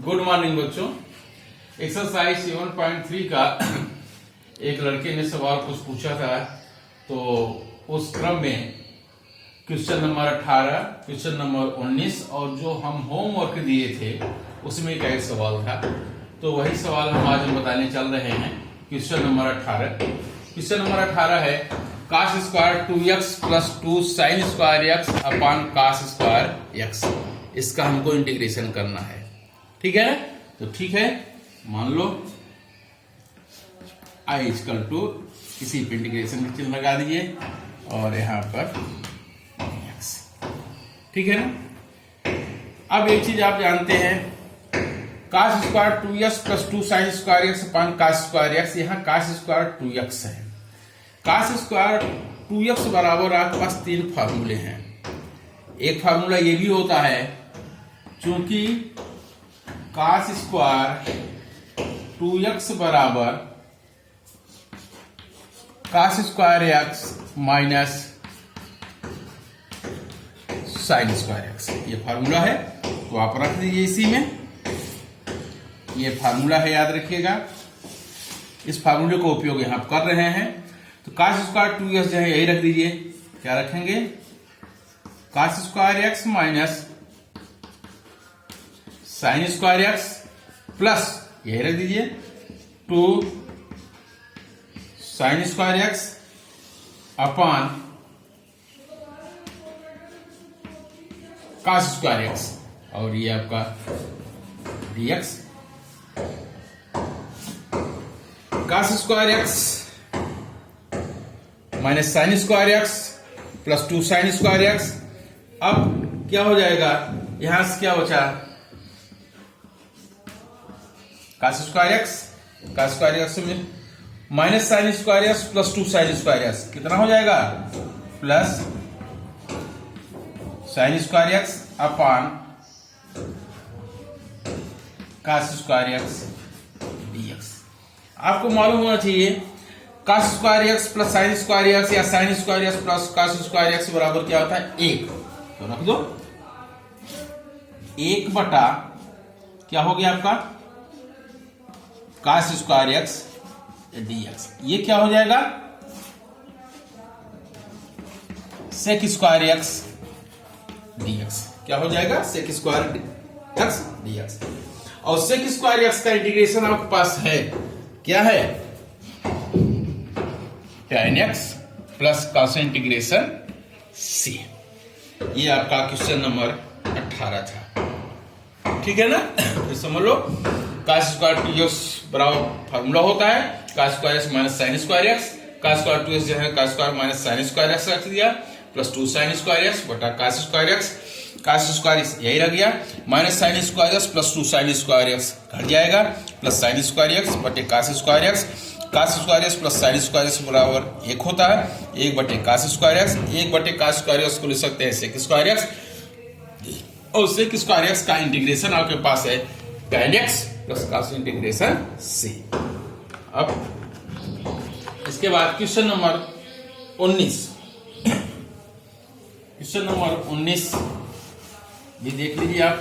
Good morning बच्चों। Exercise 7.3 का एक लड़के ने सवाल कुछ पूछा था, तो उस क्रम में क्वेश्चन नंबर 18, क्वेश्चन नंबर 19 और जो हम होमवर्क दिए थे उसमें का एक सवाल था, तो वही सवाल हम आज बताने चल रहे हैं। क्वेश्चन नंबर 18, क्वेश्चन नंबर 18 है cos square 2x plus 2 sign square x upon cos square x। इसका हमको इंटीग्रेशन करना है, ठीक है। तो ठीक है, मान लो i इक्वल टू इसी पे इंटीग्रेशन का चिन्ह लगा दीजिए और यहां पर x, ठीक है ना। अब एक चीज आप जानते हैं, cos square 2x plus 2 sign square x upon cos square x। यहां cos स्क्वायर 2x है। cos स्क्वायर 2x बराबर आपके पास तीन फार्मूले हैं। एक फार्मूला ये भी होता है, चूंकि cos स्क्वायर 2x बराबर cos square x minus sign square x, ये फार्मूला है, तो आप रख दीजिए इसी में। ये फार्मूला है, याद रखिएगा। इस फार्मूले को उपयोग यहां कर रहे हैं, तो cos स्क्वायर 2x जो है यही रख दीजिए। क्या रखेंगे? cos square x minus sign square x plus यही रख दीजिए 2 sign square x upon cos square x, और ये आपका dx। cos square x minus sign square x plus 2 sign square x। अब क्या हो जाएगा, यहां से क्या बचा? cos स्क्वायर x में minus sign square x plus 2 sign square x, कितना हो जाएगा? Plus sign square x upon cos square x dx। आपको मालूम होना चाहिए cos square x plus sign square x या sign square x plus cos square x बराबर क्या होता है? 1। तो रख दो 1 बटा क्या हो गया आपका cos स्क्वायर x dx। ये क्या हो जाएगा? sec square x dx। क्या हो जाएगा? sec square x dx। और sec स्क्वायर x का इंटीग्रेशन आपके पास है, क्या है? tan x plus cos integration c। ये आपका क्वेश्चन नंबर 18 था, ठीक है ना। तो समझ लो, cos स्क्वायर 2x बराबर फार्मूला होता है cos square x minus sign square x। cos square 2x जो है cos square minus sign square x रख दिया, प्लस 2 साइन स्क्वायर x बटा cos square x। cos square x यही रख गया, minus sign square x plus 2 sign square x घट जाएगा, प्लस साइन स्क्वायर x बटे cos square x। cos square x plus sign square x बराबर 1 होता है, 1 बटे cos स्क्वायर x। 1 बटे cos स्क्वायर x को लिख सकते हैं sec स्क्वायर x, और sec स्क्वायर x का इंटीग्रेशन आपके पास है tan x plus cos integration c। अब इसके बाद क्वेश्चन नंबर 19, क्वेश्चन नंबर 19 भी देख लीजिए आप।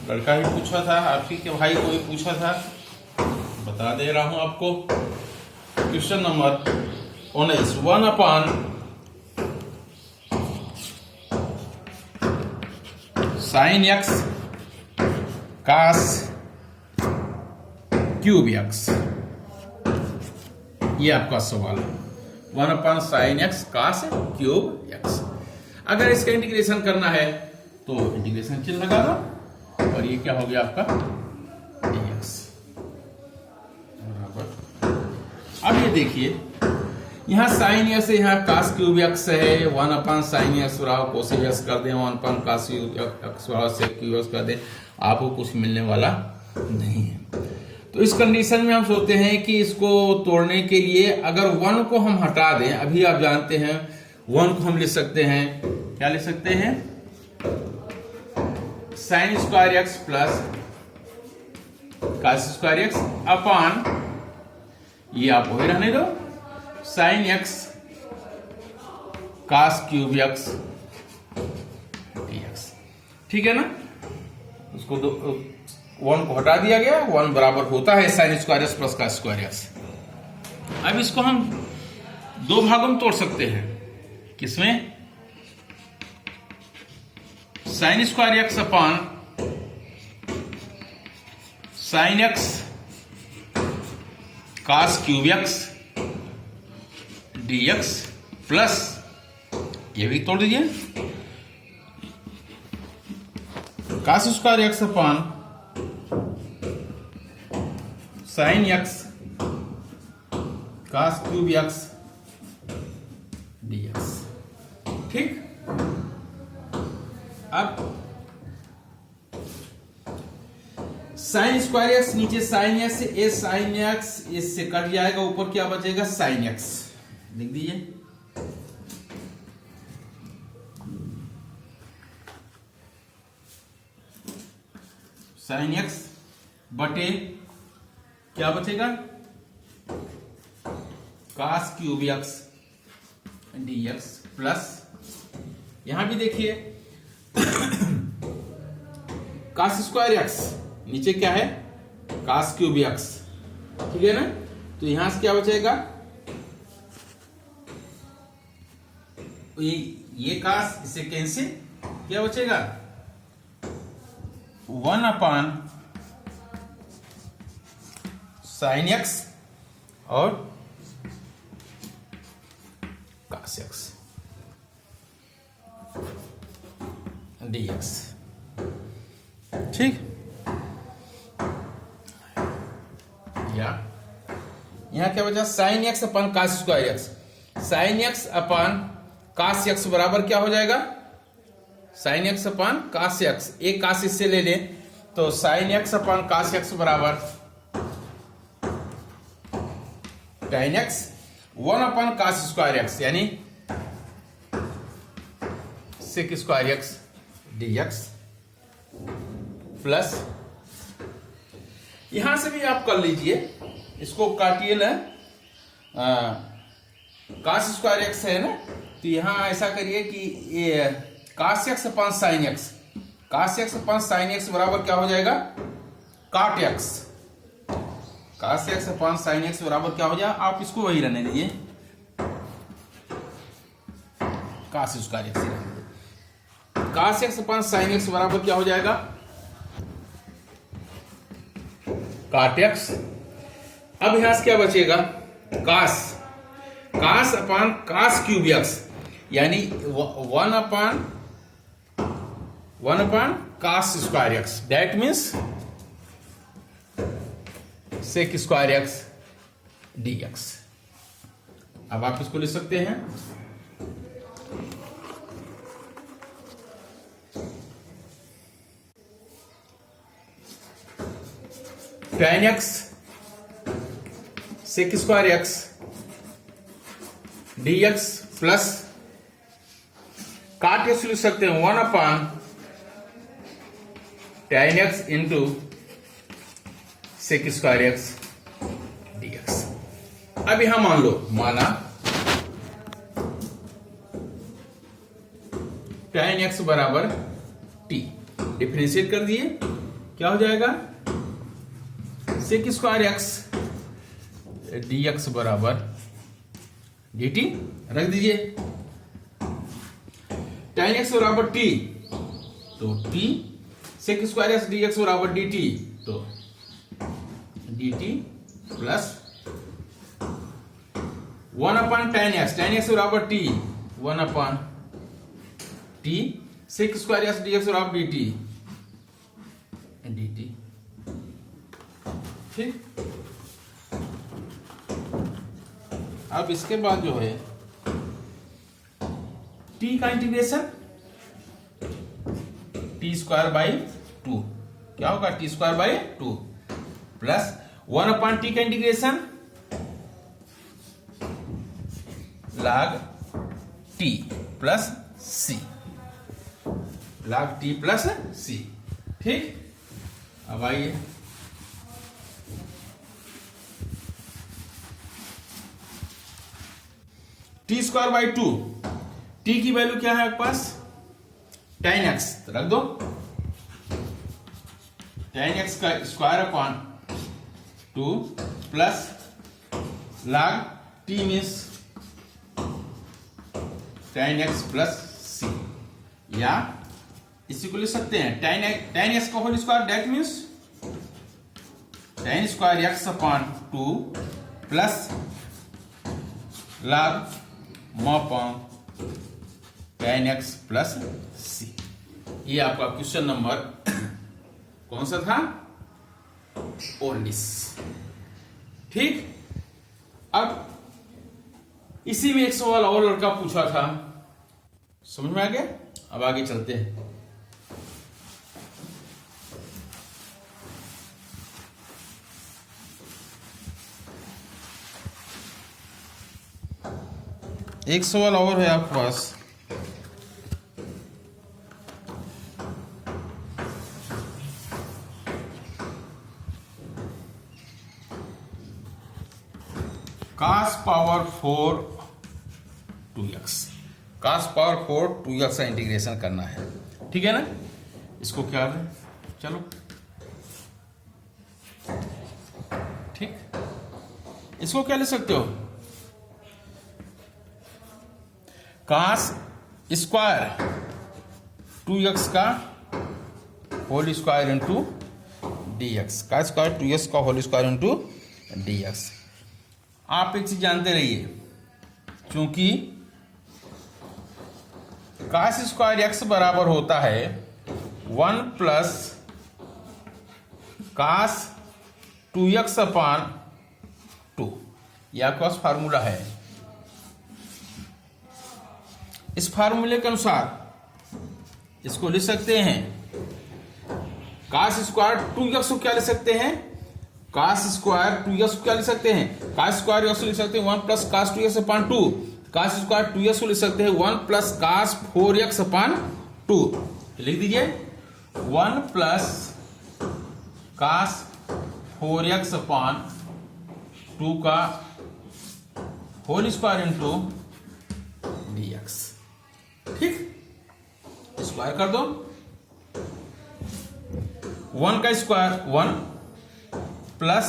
लड़का भी पूछा था, आपके के भाई को भी पूछा था, बता दे रहा हूं आपको। Question number 19, 1 upon sign x cos cube x, ये आपका सवाल है। 1 upon sign x cos cube x। अगर इसका इंटीग्रेशन करना है तो इंटीग्रेशन चिन्ह लगा दो, और ये क्या हो गया आपका dx बराबर। अब ये देखिए, यहाँ साइन x है, यहाँ cos क्यूब x है। 1 अपॉन साइन x बराबर cos x कर दें, 1 अपॉन cos x बराबर sec क्यूब x कर दें, आपको कुछ मिलने वाला नहीं है। तो इस कंडीशन में हम सोचते हैं कि इसको तोड़ने के लिए अगर 1 को हम हटा दें, अभी आप जानते हैं 1 को हम लिख सकते हैं, क्या लिख सकते हैं? Sine square x plus cos square x upon, ये आप वही रहने दो, sine x cos cube x dx, ठीक है ना। उसको 1 को हटा दिया गया, 1 बराबर होता है sine square x plus cos square x. अब इसको हम 2 भागों में तोड़ सकते हैं। किसमें? Sine square x upon sine x cos cube x dx plus, ये भी तोड़ दीजिए, cos square x upon sine x cos cube x dx। ठीक, अब साइन स्क्वायर एक्स नीचे साइन एक्स, ए साइन एक्स इससे कट जाएगा, ऊपर क्या बचेगा? Sine x. लिख दीजिए, साइन एक्स बटे क्या बचेगा? Cos cube x dx plus, यहां भी देखिए कॉस स्क्वायर एक्स नीचे क्या है? कॉस क्यूब एक्स, ठीक है ना? तो यहां से क्या बचेगा? ये कॉस इसे कैंसिल, क्या बचेगा? 1 अपॉन साइन एक्स और कॉस एक्स dx। ठीक, या यहां क्या बचा? Sine x upon cos square x. Sine x upon cos x बराबर क्या हो जाएगा? Sine x upon cos x, एक कॉस इससे ले लें तो sine x upon cos x बराबर tan x 1 upon cos square x, यानी sec square x dx plus, यहां से भी आप कर लीजिए, इसको काटिए ना, कॉस स्क्वायर एक्स है ना, तो यहां ऐसा करिए कि ये cos x upon sine x, cos x upon sine x बराबर क्या हो जाएगा? Cot x. Cos x upon sine x बराबर क्या हो जाएगा? आप इसको वही रहने दीजिए, कॉस स्क्वायर एक्स रहने दीजिए। Cos x upon sine x बराबर क्या हो जाएगा? Cot x. अब यहां से क्या बचेगा? Cos, cos upon cos cube x, यानी 1 upon cos square x, that means sec square x dx। अब आप इसको लिख सकते हैं tan x sec square x dx plus काट के लिख सकते हैं 1 upon tan x into sec square x dx। अब यहां मान लो, माना tan x बराबर t, डिफरेंशिएट कर दिए, क्या हो जाएगा? सेक स्क्वायर एक्स dx बराबर dt, रख दीजिए। tan x बराबर t, तो t sec square x dx बराबर dt, तो dt plus 1 upon tan x बराबर t, 1 अपॉन t sec square x dx बराबर dt, dt। ठीक, अब इसके बाद जो है t का इंटीग्रेशन t स्क्वायर बाई 2, क्या होगा? t स्क्वायर बाई 2 प्लस 1 अपॉन t का integration log t plus c, log t plus c। ठीक, अब आइए t स्क्वायर बाई 2, t की वैल्यू क्या है आपके पास? tan x, तो रख दो tan x का square upon 2 plus log t means tan x plus c, या इसी को लिख सकते हैं tan x का whole square, that means tan square x upon 2 plus log m upon tan x plus c। ये आपका क्वेश्चन नंबर कौन सा था? 19। ठीक, अब इसी में एक सवाल और लड़का पूछा था, समझ में आ गया? अब आगे चलते हैं। एक सवाल और है आपके पास। cos power 4 2x, cos power 4 2x का इंटीग्रेशन करना है, ठीक है ना? इसको क्या है, चलो ठीक, इसको क्या ले सकते हो? cos स्क्वायर 2x का whole square into dx, cos square 2x का होल स्क्वायर इंटू dx। आप एक चीज जानते रहिए, क्योंकि cos स्क्वायर x बराबर होता है 1 प्लस cos 2x अपॉन 2, यह आपके पास फार्मूला है। इस फार्मूले के अनुसार इसको लिख सकते हैं, cos स्क्वायर 2x को क्या लिख सकते हैं? cos स्क्वायर 2x को क्या लिख सकते हैं? cos स्क्वायर x को लिख सकते हैं 1 plus cos 2x upon 2। cos square 2x को लिख सकते हैं 1 प्लस cos 4x अपॉन 2। लिख दीजिए 1 प्लस cos 4x अपॉन 2 का होल स्क्वायर इंटू dx। ठीक, स्क्वायर कर दो, 1 का स्क्वायर 1 प्लस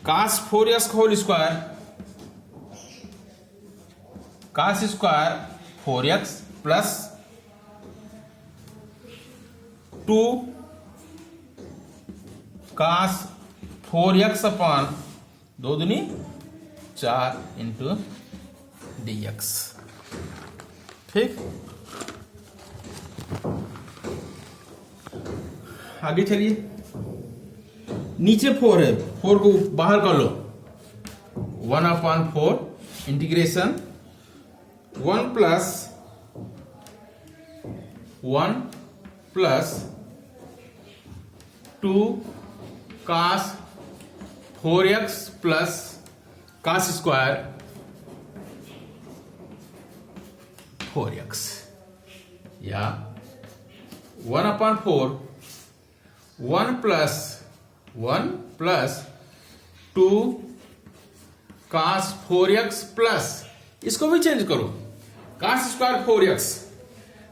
cos 4x का whole square, cos square 4x plus 2 cos 4x upon 2 दूनी 4 इंटू dx। ठीक, आगे चलिए। नीचे 4 है, 4 को बाहर कर लो, 1 upon 4 integration 1 plus 2 cos 4x plus cos square 4x, या 1 upon 4 1 plus 2 cos 4x plus, इसको भी चेंज करो, cos square 4x,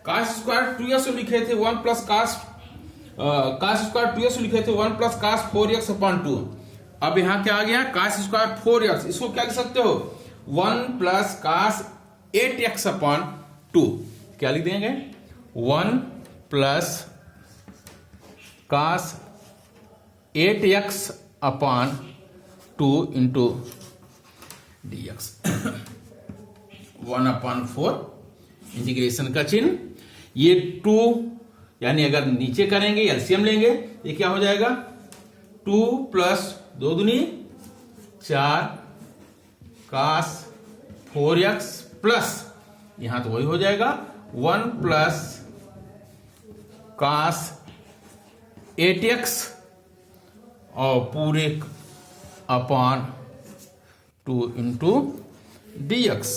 cos square 2x को लिखे थे 1 प्लस cos स्क्वायर 2x को लिखे थे 1 प्लस cos 4x अपॉन 2। अब यहां क्या आ गया? cos स्क्वायर 4x, इसको क्या लिख सकते हो? 1 प्लस cos 8x अपॉन 2। क्या लिख देंगे? 1 plus cos 8x upon 2 into dx। 1 upon 4 integration का चिन्ह, ये 2 यानी अगर नीचे करेंगे एलसीएम लेंगे, ये क्या हो जाएगा? 2 प्लस 2 दूनी 4 cos 4x प्लस, यहां तो वही हो जाएगा 1 प्लस cos 8x और पूरे अपॉन 2 इंटू dx।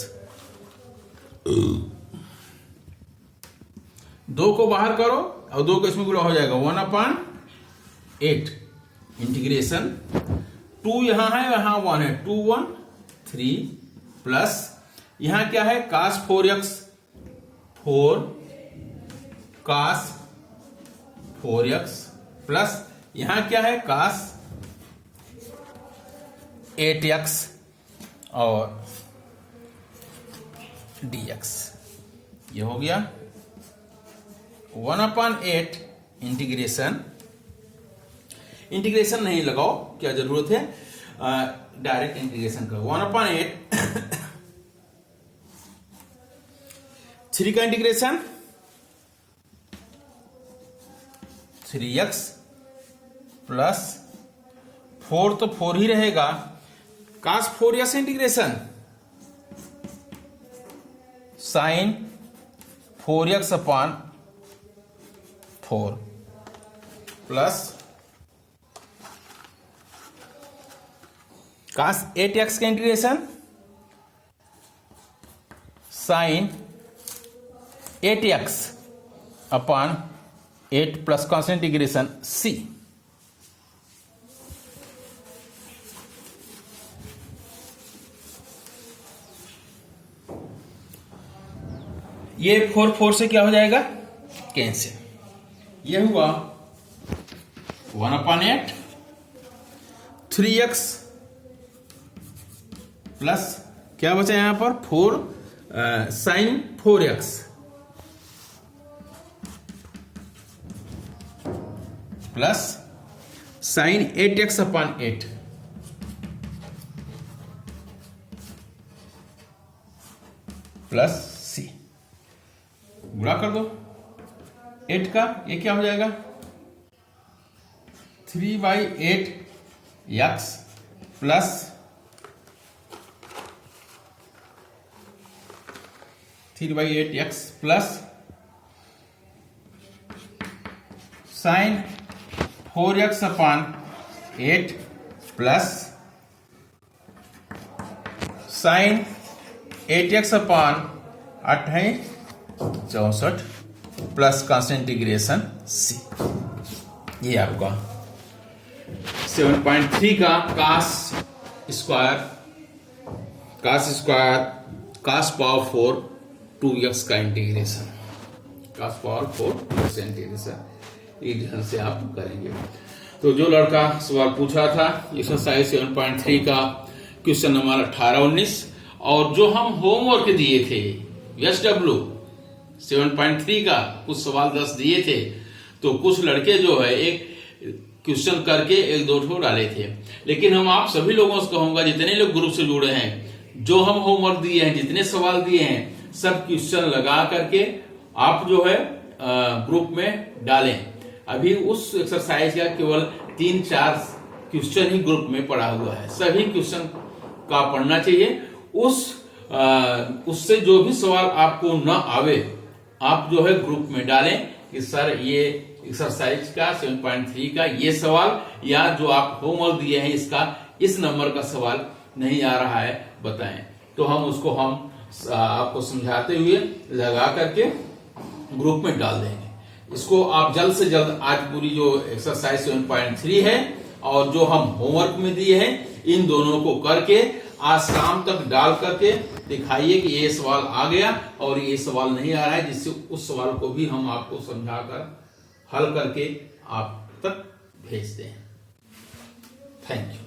2 को बाहर करो और 2 को इसमें गुणा हो जाएगा 1 अपॉन 8 इंटीग्रेशन 2 यहां है, यहां 1 है, 2 1 3 प्लस यहां क्या है? cos 4x 4 cos 4x plus यहां क्या है cos 8x और dx। ये हो गया 1/8 इंटीग्रेशन नहीं लगाओ, क्या जरूरत है, डायरेक्ट इंटीग्रेशन करो। 1/8 3 का इंटीग्रेशन 3x प्लस 4 तो 4 ही रहेगा, cos 4x integration sin 4x upon 4 plus cos 8x का integration sin 8x upon 8 plus constant integration c। ये 4 से क्या हो जाएगा, कैंसिल। ये हुआ 1/8 3x प्लस क्या बचा यहां पर 4 sin 4x plus sin 8x upon 8 plus c। गुणा कर दो 8 का, ये क्या हो जाएगा 3/8x plus 3/8x plus sin 4x upon 8 plus sin 8x upon 64 plus constant integration c। ये आपका 7.3 का cos square cos power 4 2x का integration, cos power 4 2x integration ढंग से आप करेंगे। तो जो लड़का सवाल पूछा था एक्सरसाइज 7.3 का क्वेश्चन नंबर 18-19, और जो हम होमवर्क दिए थे SW 7.3 का कुछ सवाल 10 दिए थे, तो कुछ लड़के जो है एक क्वेश्चन करके 1-2 डाले थे। लेकिन हम आप सभी लोगों से कहूंगा, जितने लोग ग्रुप से जुड़े हैं, जो हम होमवर्क दिए हैं, जितने सवाल दिए हैं, सब क्वेश्चन लगा करके आप जो है ग्रुप में डालें। अभी उस एक्सरसाइज का केवल 3-4 क्वेश्चन ही ग्रुप में पड़ा हुआ है, सभी क्वेश्चन का पढ़ना चाहिए। उससे जो भी सवाल आपको न आवे, आप जो है ग्रुप में डालें कि सर ये एक्सरसाइज का 7.3 का ये सवाल, या जो आप होमवर्क दिए हैं इसका इस नंबर का सवाल नहीं आ रहा है, बताएं। तो हम आपको समझाते हुए लगा करके ग्रुप में डाल देंगे। इसको आप जल्द से जल्द आज पूरी जो एक्सरसाइज 7.3 है और जो हम होमवर्क में दिए हैं, इन दोनों को करके आज शाम तक डाल करके दिखाइए कि ये सवाल आ गया और ये सवाल नहीं आ रहा है, जिससे उस सवाल को भी हम आपको समझाकर हल करके आप तक भेजते हैं। Thank you.